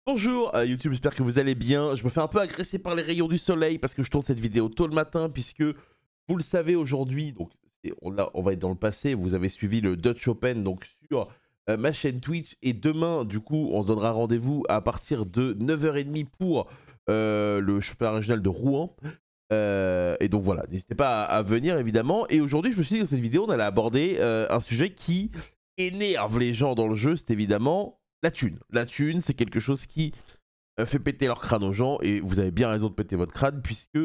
Bonjour YouTube, j'espère que vous allez bien. Je me fais un peu agresser par les rayons du soleil parce que je tourne cette vidéo tôt le matin puisque vous le savez aujourd'hui, donc on va être dans le passé, vous avez suivi le Dutch Open donc sur ma chaîne Twitch et demain du coup on se donnera rendez-vous à partir de 9h30 pour le championnat régional de Rouen. Et donc voilà, n'hésitez pas à venir évidemment. Et aujourd'hui je me suis dit que dans cette vidéo on allait aborder un sujet qui énerve les gens dans le jeu, c'est évidemment la thune. La thune, c'est quelque chose qui fait péter leur crâne aux gens, et vous avez bien raison de péter votre crâne, puisque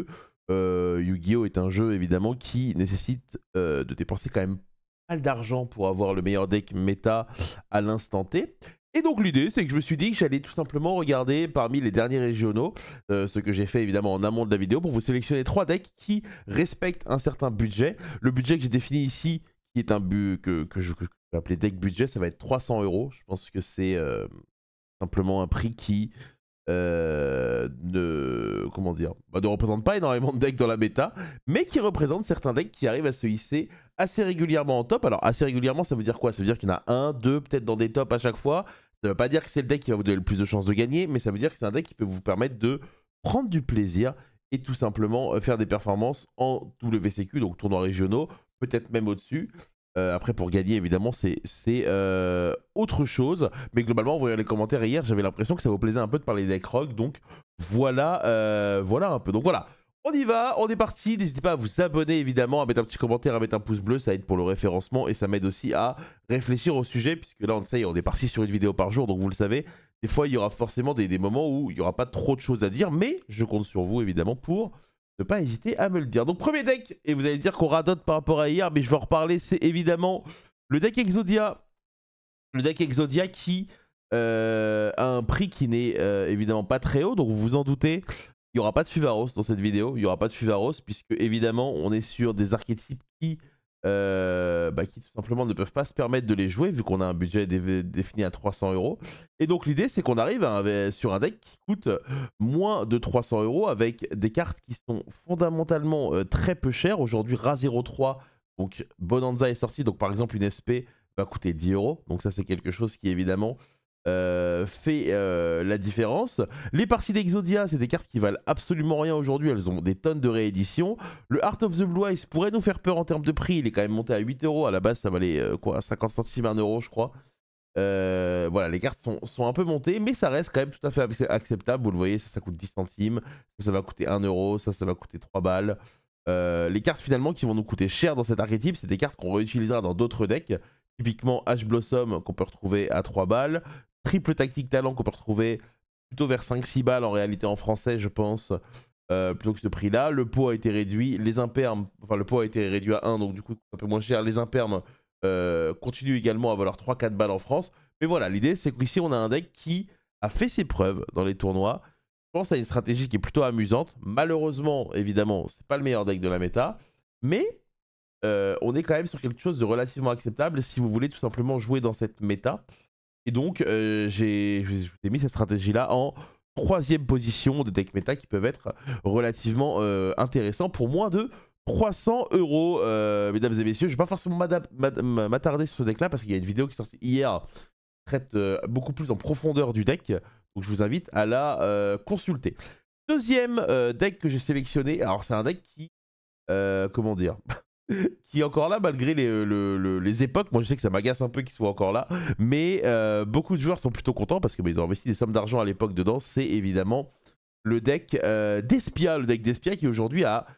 Yu-Gi-Oh! Est un jeu évidemment qui nécessite de dépenser quand même pas mal d'argent pour avoir le meilleur deck méta à l'instant T. Et donc l'idée, c'est que je me suis dit que j'allais tout simplement regarder parmi les derniers régionaux, ce que j'ai fait évidemment en amont de la vidéo, pour vous sélectionner 3 decks qui respectent un certain budget. Le budget que j'ai défini ici, qui est un but que je vais appeler deck budget, ça va être 300 €. Je pense que c'est simplement un prix qui comment dire, ne représente pas énormément de decks dans la méta, mais qui représente certains decks qui arrivent à se hisser assez régulièrement en top. Alors assez régulièrement, ça veut dire quoi? Ça veut dire qu'il y en a un, deux, peut-être dans des tops à chaque fois. Ça veut pas dire que c'est le deck qui va vous donner le plus de chances de gagner, mais ça veut dire que c'est un deck qui peut vous permettre de prendre du plaisir et tout simplement faire des performances en WCQ, donc tournois régionaux, peut-être même au-dessus. Après, pour gagner, évidemment, c'est autre chose. Mais globalement, en voyant les commentaires hier, j'avais l'impression que ça vous plaisait un peu de parler des decks rock. Donc voilà, voilà un peu. Donc voilà, on y va, on est parti. N'hésitez pas à vous abonner, évidemment, à mettre un petit commentaire, à mettre un pouce bleu. Ça aide pour le référencement et ça m'aide aussi à réfléchir au sujet. Puisque là, on est parti sur une vidéo par jour. Donc vous le savez, des fois, il y aura forcément des moments où il n'y aura pas trop de choses à dire. Mais je compte sur vous, évidemment, pour ne pas hésiter à me le dire. Donc premier deck, et vous allez dire qu'on radote par rapport à hier, mais je vais en reparler, c'est évidemment le deck Exodia. Le deck Exodia qui a un prix qui n'est évidemment pas très haut, donc vous vous en doutez, il n'y aura pas de Fuvaros dans cette vidéo, il n'y aura pas de Fuvaros, puisque évidemment on est sur des archétypes qui tout simplement ne peuvent pas se permettre de les jouer, vu qu'on a un budget défini à 300 €. Et donc l'idée c'est qu'on arrive sur un deck qui coûte moins de 300 € avec des cartes qui sont fondamentalement très peu chères. Aujourd'hui, Ra03, donc Bonanza est sorti, donc par exemple une SP va coûter 10 €. Donc ça c'est quelque chose qui évidemment fait la différence. Les parties d'Exodia, c'est des cartes qui valent absolument rien aujourd'hui, elles ont des tonnes de rééditions. Le Heart of the Blue Eyes pourrait nous faire peur en termes de prix, il est quand même monté à 8 €, à la base ça valait quoi, 50 centimes, 1 € je crois. Voilà, les cartes sont un peu montées, mais ça reste quand même tout à fait acceptable. Vous le voyez, ça coûte 10 centimes, ça va coûter 1 €, ça va coûter 3 balles. Les cartes finalement qui vont nous coûter cher dans cet archétype, c'est des cartes qu'on réutilisera dans d'autres decks. Typiquement Ash Blossom qu'on peut retrouver à 3 balles, Triple Tactique Talent qu'on peut retrouver plutôt vers 5-6 balles en réalité en français je pense, plutôt que ce prix là. Le pot a été réduit, les impermes, enfin le pot a été réduit à 1 donc du coup un peu moins cher. Les impermes continuent également à valoir 3-4 balles en France. Mais voilà, l'idée c'est qu'ici on a un deck qui a fait ses preuves dans les tournois. Je pense à une stratégie qui est plutôt amusante. Malheureusement, évidemment, c'est pas le meilleur deck de la méta, mais on est quand même sur quelque chose de relativement acceptable si vous voulez tout simplement jouer dans cette méta. Et donc, je vous ai mis cette stratégie-là en 3e position des decks méta qui peuvent être relativement intéressants pour moins de 300 €, mesdames et messieurs. Je ne vais pas forcément m'attarder sur ce deck-là parce qu'il y a une vidéo qui est sortie hier qui traite beaucoup plus en profondeur du deck. Donc, je vous invite à la consulter. Deuxième deck que j'ai sélectionné, alors c'est un deck qui, comment dire, qui est encore là malgré les époques. Moi je sais que ça m'agace un peu qu'il soit encore là, mais beaucoup de joueurs sont plutôt contents parce que ils ont investi des sommes d'argent à l'époque dedans. C'est évidemment le deck d'Espia, le deck d'Espia qui aujourd'hui a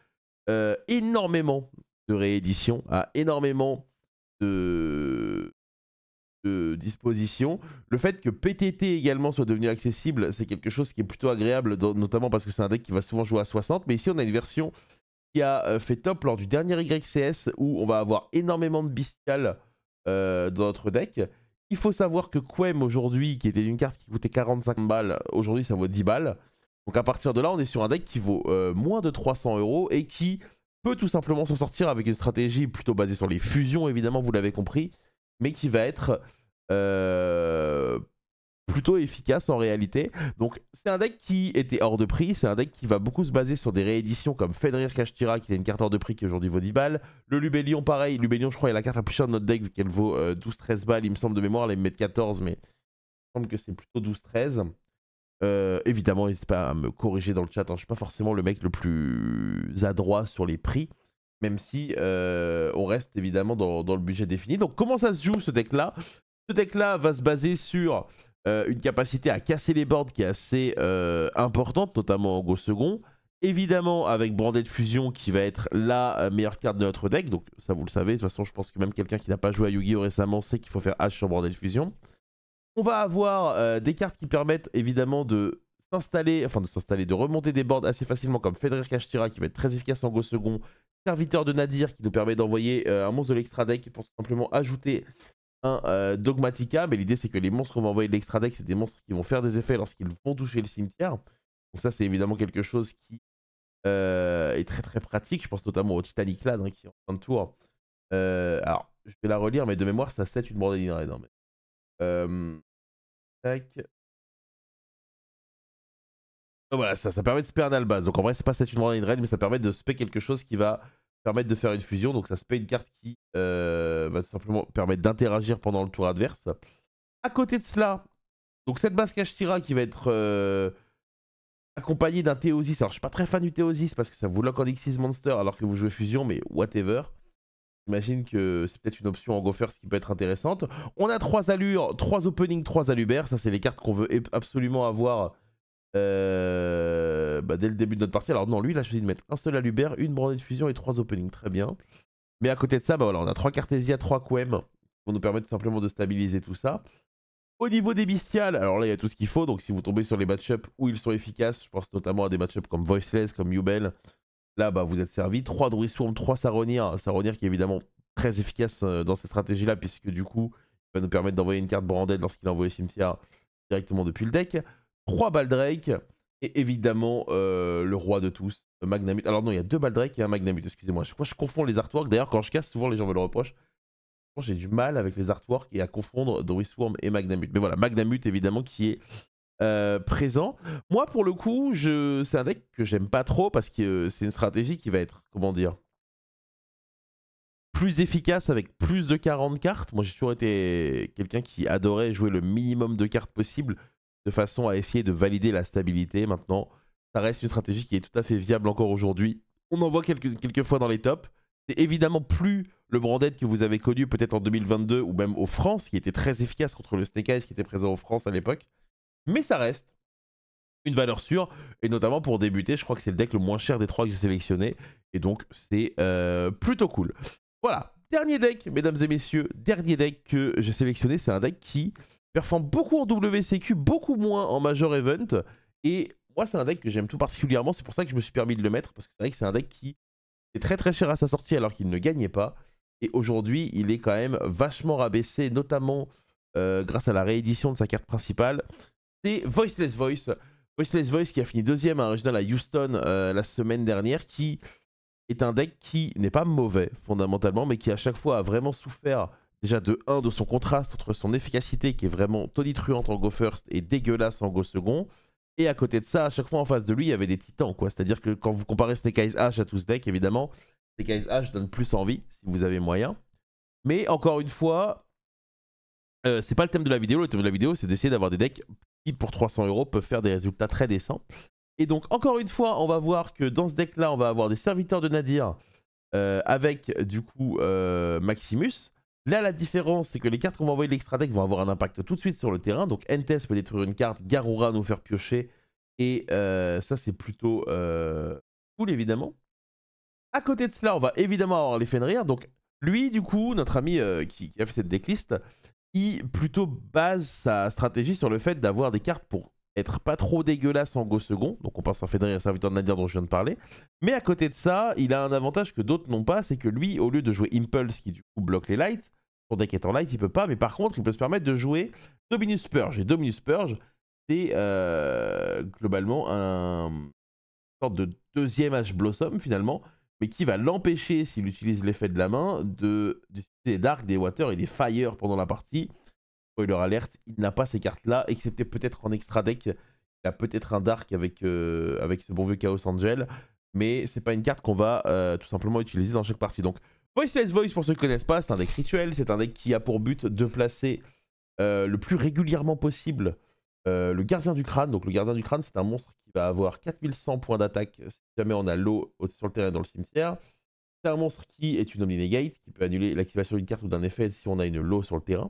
énormément de rééditions, a énormément de dispositions. Le fait que PTT également soit devenu accessible, c'est quelque chose qui est plutôt agréable, notamment parce que c'est un deck qui va souvent jouer à 60. Mais ici on a une version qui a fait top lors du dernier YCS où on va avoir énormément de bestiales dans notre deck. Il faut savoir que Quem aujourd'hui, qui était une carte qui coûtait 45 balles, aujourd'hui ça vaut 10 balles. Donc à partir de là, on est sur un deck qui vaut moins de 300 € et qui peut tout simplement s'en sortir avec une stratégie plutôt basée sur les fusions, évidemment, vous l'avez compris, mais qui va être plutôt efficace en réalité. Donc c'est un deck qui était hors de prix, c'est un deck qui va beaucoup se baser sur des rééditions comme Fenrir Kashtira qui est une carte hors de prix qui aujourd'hui vaut 10 balles. Le Lubellion pareil, Lubellion je crois est la carte la plus chère de notre deck vu qu'elle vaut 12-13 balles il me semble de mémoire, là ils me mettent 14 mais il me semble que c'est plutôt 12-13. Évidemment, n'hésitez pas à me corriger dans le chat, hein. Je suis pas forcément le mec le plus adroit sur les prix, même si on reste évidemment dans le budget défini. Donc comment ça se joue ce deck-là? Ce deck-là va se baser sur une capacité à casser les boards qui est assez importante, notamment en go second. Évidemment avec Branded Fusion qui va être la meilleure carte de notre deck, donc ça vous le savez, de toute façon je pense que même quelqu'un qui n'a pas joué à Yu-Gi-Oh récemment sait qu'il faut faire H sur Branded Fusion. On va avoir des cartes qui permettent évidemment de s'installer, de remonter des boards assez facilement comme Fenrir Kashtira qui va être très efficace en go second, Serviteur de Nadir qui nous permet d'envoyer un monstre de l'extra deck pour tout simplement ajouter un Dogmatica, mais l'idée c'est que les monstres qu'on va envoyer de l'extra deck c'est des monstres qui vont faire des effets lorsqu'ils vont toucher le cimetière. Donc ça c'est évidemment quelque chose qui est très très pratique. Je pense notamment au Titanic Lad qui est en fin de tour. Alors je vais la relire mais de mémoire ça 7 une Branded in Red. Tac. Donc voilà, ça permet de spé un Albaz. Donc en vrai, c'est pas cette une Branded in Red, mais ça permet de spé quelque chose qui va permettre de faire une fusion. Donc ça spé une carte qui va tout simplement permettre d'interagir pendant le tour adverse. À côté de cela, donc cette base Kashtira qui va être accompagnée d'un Théosis. Alors je suis pas très fan du Théosis parce que ça vous lock en Xyz Monster alors que vous jouez fusion, mais whatever. J'imagine que c'est peut-être une option en Go First qui peut être intéressante. On a 3 allures, 3 openings, 3 alubères. Ça, c'est les cartes qu'on veut absolument avoir dès le début de notre partie. Alors non, lui, il a choisi de mettre un seul alubère, une Branded Fusion et 3 openings. Très bien. Mais à côté de ça, voilà, on a 3 Cartesia, 3 Quem qui vont nous permettre tout simplement de stabiliser tout ça. Au niveau des bestiales, alors là, il y a tout ce qu'il faut. Donc si vous tombez sur les match-ups où ils sont efficaces, je pense notamment à des match-ups comme Voiceless, comme Yubel. Là, vous êtes servi. 3 Druisworm, 3 Saronir. Saronir qui est évidemment très efficace dans cette stratégie-là, puisque du coup, il va nous permettre d'envoyer une carte Branded lorsqu'il est envoyé cimetière directement depuis le deck. 3 Baldrake. Et évidemment, le roi de tous, Magnamut. Alors non, il y a 2 Baldrake et un Magnamut, excusez-moi. Je confonds les artworks. D'ailleurs, quand je casse, souvent les gens me le reprochent. J'ai du mal avec les artworks et à confondre Druisworm et Magnamut. Mais voilà, Magnamut, évidemment, qui est présent. Moi, pour le coup, c'est un deck que j'aime pas trop parce que c'est une stratégie qui va être, comment dire, plus efficace avec plus de 40 cartes. Moi, j'ai toujours été quelqu'un qui adorait jouer le minimum de cartes possible de façon à essayer de valider la stabilité. Maintenant, ça reste une stratégie qui est tout à fait viable encore aujourd'hui. On en voit quelques fois dans les tops. C'est évidemment plus le Branded que vous avez connu peut-être en 2022 ou même au France, qui était très efficace contre le Snake Eyes qui était présent en France à l'époque. Mais ça reste une valeur sûre, et notamment pour débuter, je crois que c'est le deck le moins cher des 3 que j'ai sélectionné, et donc c'est plutôt cool. Voilà, dernier deck, mesdames et messieurs, dernier deck que j'ai sélectionné, c'est un deck qui performe beaucoup en WCQ, beaucoup moins en Major Event, et moi c'est un deck que j'aime tout particulièrement, c'est pour ça que je me suis permis de le mettre, parce que c'est vrai que c'est un deck qui est très très cher à sa sortie alors qu'il ne gagnait pas, et aujourd'hui il est quand même vachement rabaissé, notamment grâce à la réédition de sa carte principale. C'est Voiceless Voice. Voiceless Voice qui a fini 2ème à un régional à Houston la semaine dernière, qui est un deck qui n'est pas mauvais fondamentalement, mais qui à chaque fois a vraiment souffert déjà de son contraste entre son efficacité qui est vraiment tonitruante en Go First et dégueulasse en Go Second. Et à côté de ça, à chaque fois en face de lui, il y avait des titans, quoi. C'est-à-dire que quand vous comparez Snake Eyes H à tout ce deck, évidemment, Snake Eyes H donne plus envie si vous avez moyen. Mais encore une fois, c'est pas le thème de la vidéo. Le thème de la vidéo, c'est d'essayer d'avoir des decks qui, pour 300 € peuvent faire des résultats très décents. Et donc, encore une fois, on va voir que dans ce deck-là, on va avoir des serviteurs de Nadir avec, du coup, Maximus. Là, la différence, c'est que les cartes qu'on va envoyer de l'extra deck vont avoir un impact tout de suite sur le terrain. Donc, Entes peut détruire une carte, Garura nous faire piocher. Et ça, c'est plutôt cool, évidemment. À côté de cela, on va évidemment avoir les Fenrir. Donc, lui, du coup, notre ami qui a fait cette decklist, il plutôt base sa stratégie sur le fait d'avoir des cartes pour être pas trop dégueulasse en Go Second. Donc on pense à Fenrir et Serviteur de Nadir dont je viens de parler. Mais à côté de ça, il a un avantage que d'autres n'ont pas, c'est que lui, au lieu de jouer Impulse qui du coup bloque les lights, son deck étant light, il peut pas, mais par contre, il peut se permettre de jouer Dominus Purge. Et Dominus Purge, c'est globalement une sorte de 2ème Ash Blossom finalement, mais qui va l'empêcher, s'il utilise l'effet de la main, d'utiliser des Dark, des Water et des Fire pendant la partie. Spoiler alerte, il n'a pas ces cartes-là, excepté peut-être en extra deck. Il a peut-être un Dark avec ce bon vieux Chaos Angel, mais c'est pas une carte qu'on va tout simplement utiliser dans chaque partie. Donc, Voiceless Voice, pour ceux qui ne connaissent pas, c'est un deck rituel, c'est un deck qui a pour but de placer le plus régulièrement possible Le gardien du crâne. Donc le gardien du crâne, c'est un monstre qui va avoir 4100 points d'attaque si jamais on a l'eau sur le terrain dans le cimetière. C'est un monstre qui est une Omni-Negate, qui peut annuler l'activation d'une carte ou d'un effet si on a une low sur le terrain.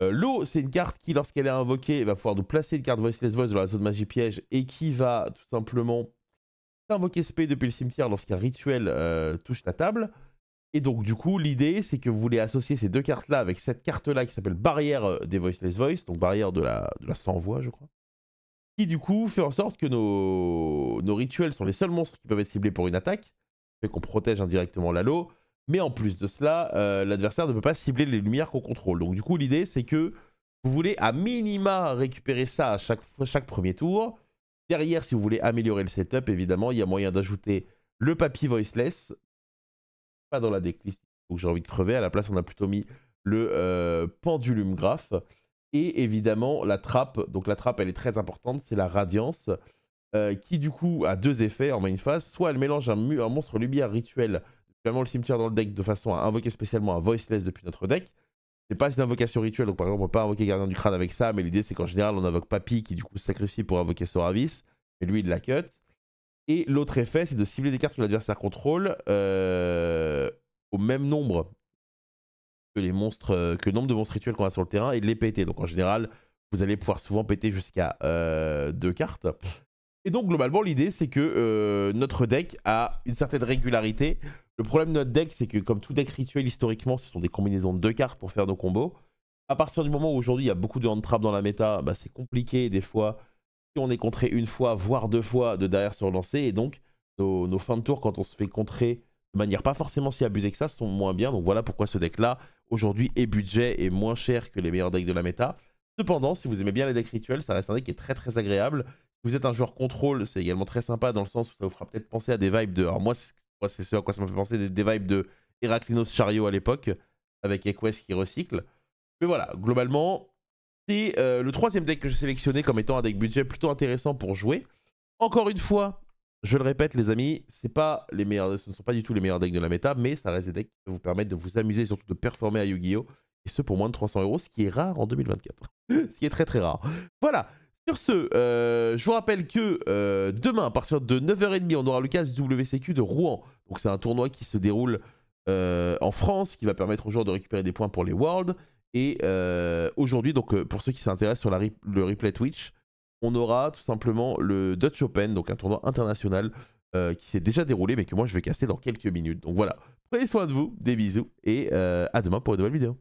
L'eau, c'est une carte qui, lorsqu'elle est invoquée, va pouvoir nous placer une carte Voiceless Voice dans la zone magie piège et qui va tout simplement invoquer ce pays depuis le cimetière lorsqu'un rituel touche la table. Et donc, du coup, l'idée, c'est que vous voulez associer ces deux cartes-là avec cette carte-là qui s'appelle Barrière des Voiceless Voice, donc barrière de la sans-voix, je crois. Qui, du coup, fait en sorte que nos rituels sont les seuls monstres qui peuvent être ciblés pour une attaque, fait qu'on protège indirectement l'halo. Mais en plus de cela, l'adversaire ne peut pas cibler les lumières qu'on contrôle. Donc, du coup, l'idée, c'est que vous voulez à minima récupérer ça à chaque premier tour. Derrière, si vous voulez améliorer le setup, évidemment, il y a moyen d'ajouter le papy Voiceless. Pas dans la decklist, donc j'ai envie de crever. À la place, on a plutôt mis le pendulum graphe. Et évidemment, la trappe. Donc la trappe, elle est très importante, c'est la radiance. Qui du coup a deux effets en main phase. Soit elle mélange un monstre lumière rituel, vraiment le cimetière dans le deck, de façon à invoquer spécialement un Voiceless depuis notre deck. C'est pas une invocation rituelle, donc par exemple on peut pas invoquer Gardien du Crâne avec ça, mais l'idée c'est qu'en général on invoque Papy qui du coup se sacrifie pour invoquer Soravis, et lui il la cut. Et l'autre effet, c'est de cibler des cartes que l'adversaire contrôle au même nombre que les monstres, que le nombre de monstres rituels qu'on a sur le terrain et de les péter. Donc en général, vous allez pouvoir souvent péter jusqu'à 2 cartes. Et donc globalement, l'idée, c'est que notre deck a une certaine régularité. Le problème de notre deck, c'est que comme tout deck rituel, historiquement, ce sont des combinaisons de 2 cartes pour faire nos combos. À partir du moment où aujourd'hui, il y a beaucoup de hand trap dans la méta, bah, c'est compliqué des fois. Si on est contré une fois, voire 2 fois, de derrière se relancer. Et donc, nos fins de tour, quand on se fait contrer de manière pas forcément si abusée que ça, sont moins bien. Donc voilà pourquoi ce deck-là, aujourd'hui, est budget et moins cher que les meilleurs decks de la méta. Cependant, si vous aimez bien les decks rituels, ça reste un deck qui est très très agréable. Si vous êtes un joueur contrôle, c'est également très sympa dans le sens où ça vous fera peut-être penser à des vibes de... Alors moi, c'est ce à quoi ça m'a fait penser, des vibes de Heraklinos Chariot à l'époque, avec Equest qui recycle. Mais voilà, globalement, c'est le troisième deck que j'ai sélectionné comme étant un deck budget plutôt intéressant pour jouer. Encore une fois, je le répète les amis, ce ne sont pas du tout les meilleurs decks de la méta, mais ça reste des decks qui peuvent vous permettre de vous amuser et surtout de performer à Yu-Gi-Oh! Et ce pour moins de 300 €, ce qui est rare en 2024. Ce qui est très très rare. Voilà. Sur ce, je vous rappelle que demain, à partir de 9h30, on aura le CAS WCQ de Rouen. Donc c'est un tournoi qui se déroule en France, qui va permettre aux joueurs de récupérer des points pour les Worlds. Et aujourd'hui, donc pour ceux qui s'intéressent sur le replay Twitch, on aura tout simplement le Dutch Open, donc un tournoi international qui s'est déjà déroulé, mais que moi je vais caster dans quelques minutes. Donc voilà, prenez soin de vous, des bisous, et à demain pour une nouvelle vidéo.